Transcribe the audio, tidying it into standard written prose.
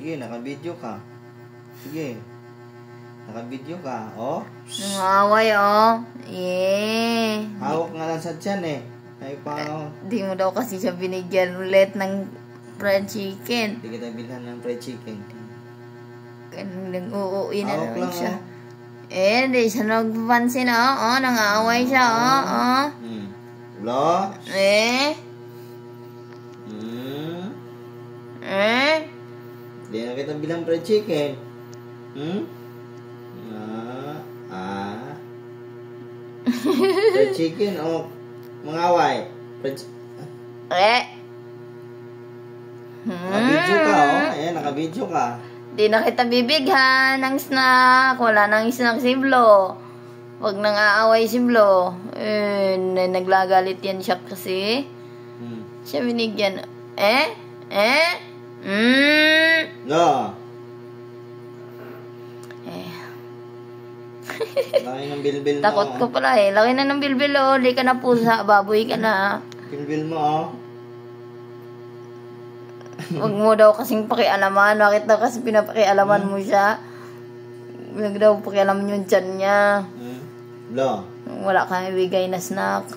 Sige, naka-video ka. Sige. Naka-video ka, oh. Nangaway, oh. Yeah. Hawak nga lang sa tiyan eh. Ay pa, oh. Di mo daw kasi siya binigyan ulit ng fried chicken. Hindi kita bilhan ng fried chicken. Nag-uuwi na Hawak naman lang, siya. oh. Di siya nagpapansin, oh. Oh, nangaway siya, oh. Lo? Hindi na kita bilang fried chicken. Fried chicken o mangaway. Naka-video ka, oh. Ayan, naka-video ka. Di na kita bibighan ng snack. Wala nang snack si Blo. Huwag nang aaway si Blo. Naglagalit yan siya kasi. Siya binigyan. No. Laki ng bilbil mo. Takot ko pala eh. Laki na ng bilbil, oh. Di ka na pusa. Baboy ka na. Bilbil mo, oh. Huwag mo daw kasing pakialaman. Bakit daw kasi pinapakialaman mo siya? Huwag daw pakialaman yung tiyan niya. Lo. Wala kang ibigay na snack.